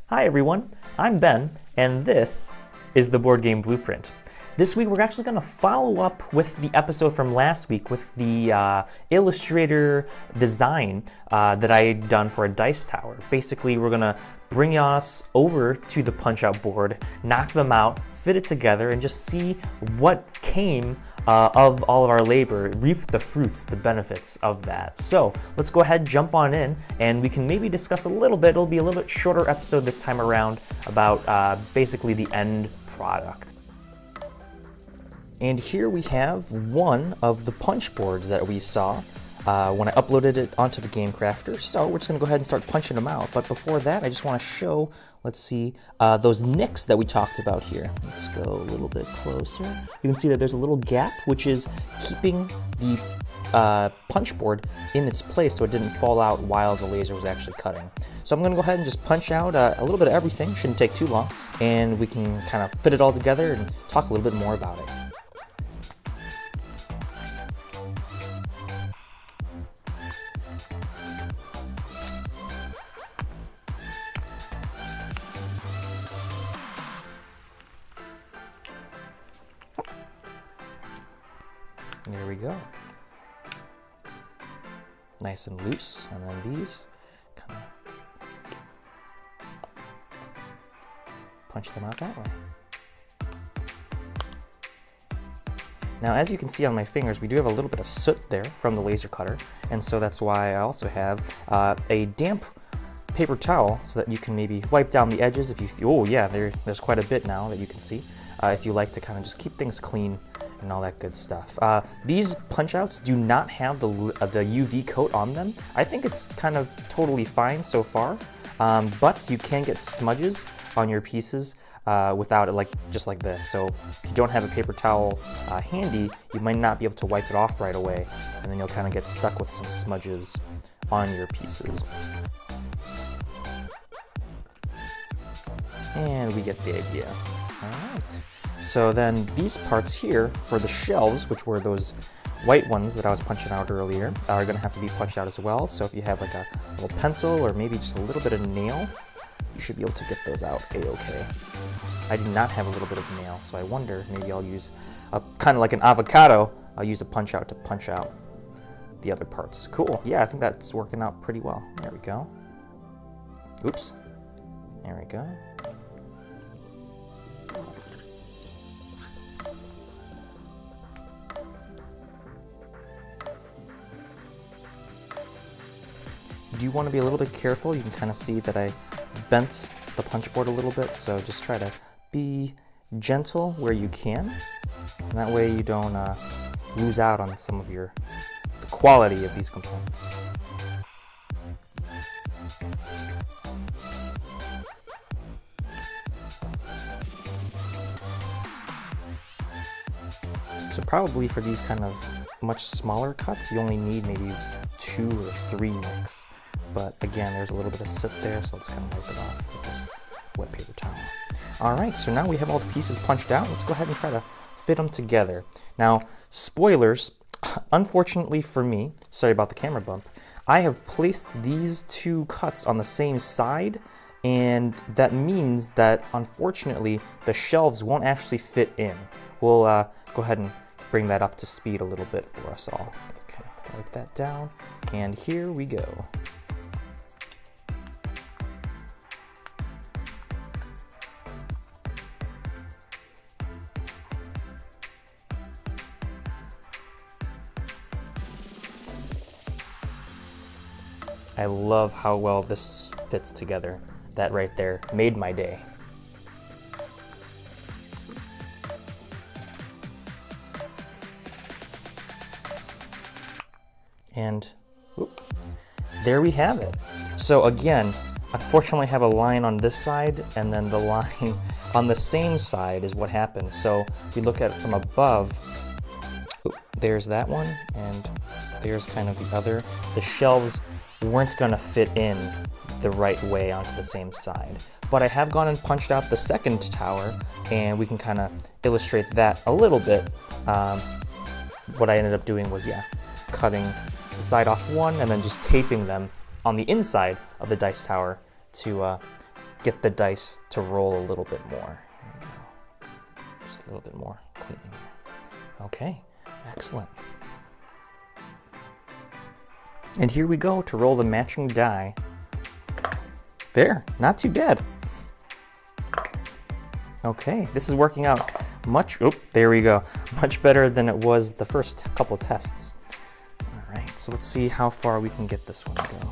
Hi everyone, I'm Ben, and this is the Board Game Blueprint. This week we're actually going to follow up with the episode from last week with the Illustrator design that I had done for a dice tower. Basically, we're going to bring us over to the Punch-Out board, knock them out, fit it together, and just see what came of all of our labor, reap the fruits, the benefits of that. So let's go ahead, jump on in, and we can maybe discuss a little bit. It'll be a little bit shorter episode this time around about basically the end product. And here we have one of the punch boards that we saw when I uploaded it onto the Game Crafter. So we're just going to go ahead and start punching them out. But before that, I just want to show, let's see, those nicks that we talked about here. Let's go a little bit closer. You can see that there's a little gap, which is keeping the punch board in its place so it didn't fall out while the laser was actually cutting. So I'm going to go ahead and just punch out a little bit of everything. Shouldn't take too long. And we can kind of fit it all together and talk a little bit more about it. There we go. Nice and loose, and then these kind of punch them out that way. Now, as you can see on my fingers, we do have a little bit of soot there from the laser cutter, and so that's why I also have a damp paper towel so that you can maybe wipe down the edges if you feel, oh yeah, there's quite a bit now that you can see, if you like to kind of just keep things clean and all that good stuff. These Punch-Outs do not have the UV coat on them. I think it's kind of totally fine so far, but you can get smudges on your pieces without it, just like this. So if you don't have a paper towel handy, you might not be able to wipe it off right away, and then you'll kind of get stuck with some smudges on your pieces. And we get the idea. All right. So then these parts here for the shelves, which were those white ones that I was punching out earlier, are going to have to be punched out as well. So if you have like a little pencil or maybe just a little bit of nail, you should be able to get those out a-okay. I do not have a little bit of nail, so I wonder maybe I'll use kind of like an avocado. I'll use a punch out to punch out the other parts. Cool. Yeah, I think that's working out pretty well. There we go. Oops. There we go. You do want to be a little bit careful. You can kind of see that I bent the punch board a little bit, so just try to be gentle where you can, and that way you don't lose out on some of the quality of these components. So probably for these kind of much smaller cuts, you only need maybe 2 or 3 nicks. But again, there's a little bit of soot there, so let's kind of wipe it off with this wet paper towel. All right, so now we have all the pieces punched out. Let's go ahead and try to fit them together. Now, spoilers, unfortunately for me, sorry about the camera bump, I have placed these 2 cuts on the same side, and that means that, unfortunately, the shelves won't actually fit in. We'll go ahead and bring that up to speed a little bit for us all. Okay, wipe that down, and here we go. I love how well this fits together. That right there made my day. And whoop, there we have it. So again, unfortunately I have a line on this side, and then the line on the same side is what happened. So if we look at it from above, whoop, there's that one, and there's kind of the other. The shelves weren't gonna fit in the right way onto the same side. But I have gone and punched out the second tower, and we can kind of illustrate that a little bit. What I ended up doing was, yeah, cutting the side off one and then just taping them on the inside of the dice tower to get the dice to roll a little bit more. There we go. Just a little bit more cleaning. Okay, excellent. And here we go to roll the matching die. There, not too bad. Okay, this is working out much, there we go, much better than it was the first couple tests. All right, so let's see how far we can get this one to go.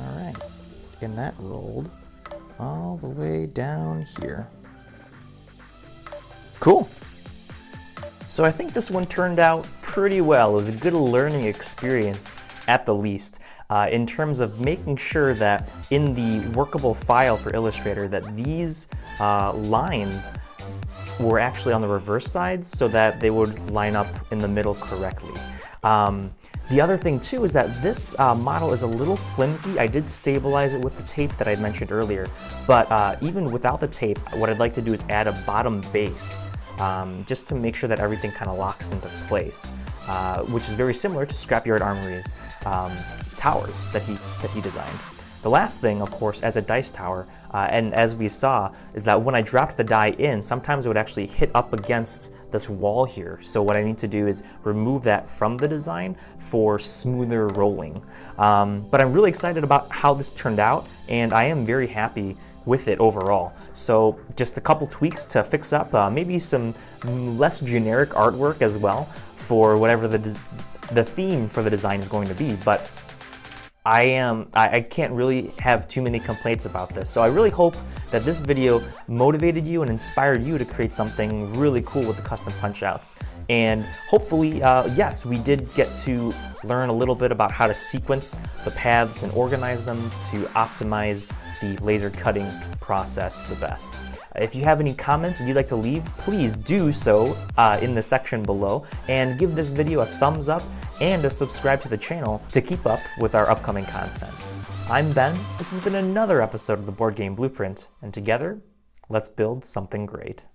All right, getting that rolled all the way down here. Cool. So I think this one turned out pretty well. It was a good learning experience at the least, in terms of making sure that in the workable file for Illustrator that these lines were actually on the reverse sides so that they would line up in the middle correctly. The other thing too is that this model is a little flimsy. I did stabilize it with the tape that I mentioned earlier, but even without the tape, what I'd like to do is add a bottom base just to make sure that everything kind of locks into place, which is very similar to Scrapyard Armory's towers that he designed. The last thing, of course, as a dice tower, and as we saw, is that when I dropped the die in, sometimes it would actually hit up against this wall here. So what I need to do is remove that from the design for smoother rolling. But I'm really excited about how this turned out, and I am very happy with it overall. So just a couple tweaks to fix up, maybe some less generic artwork as well for whatever the theme for the design is going to be. But I can't really have too many complaints about this. So I really hope that this video motivated you and inspired you to create something really cool with the custom Punchouts. And hopefully, yes, we did get to learn a little bit about how to sequence the paths and organize them to optimize the laser cutting process the best. If you have any comments that you'd like to leave, please do so in the section below, and give this video a thumbs up and to subscribe to the channel to keep up with our upcoming content. I'm Ben, this has been another episode of the Board Game Blueprint, and together, let's build something great.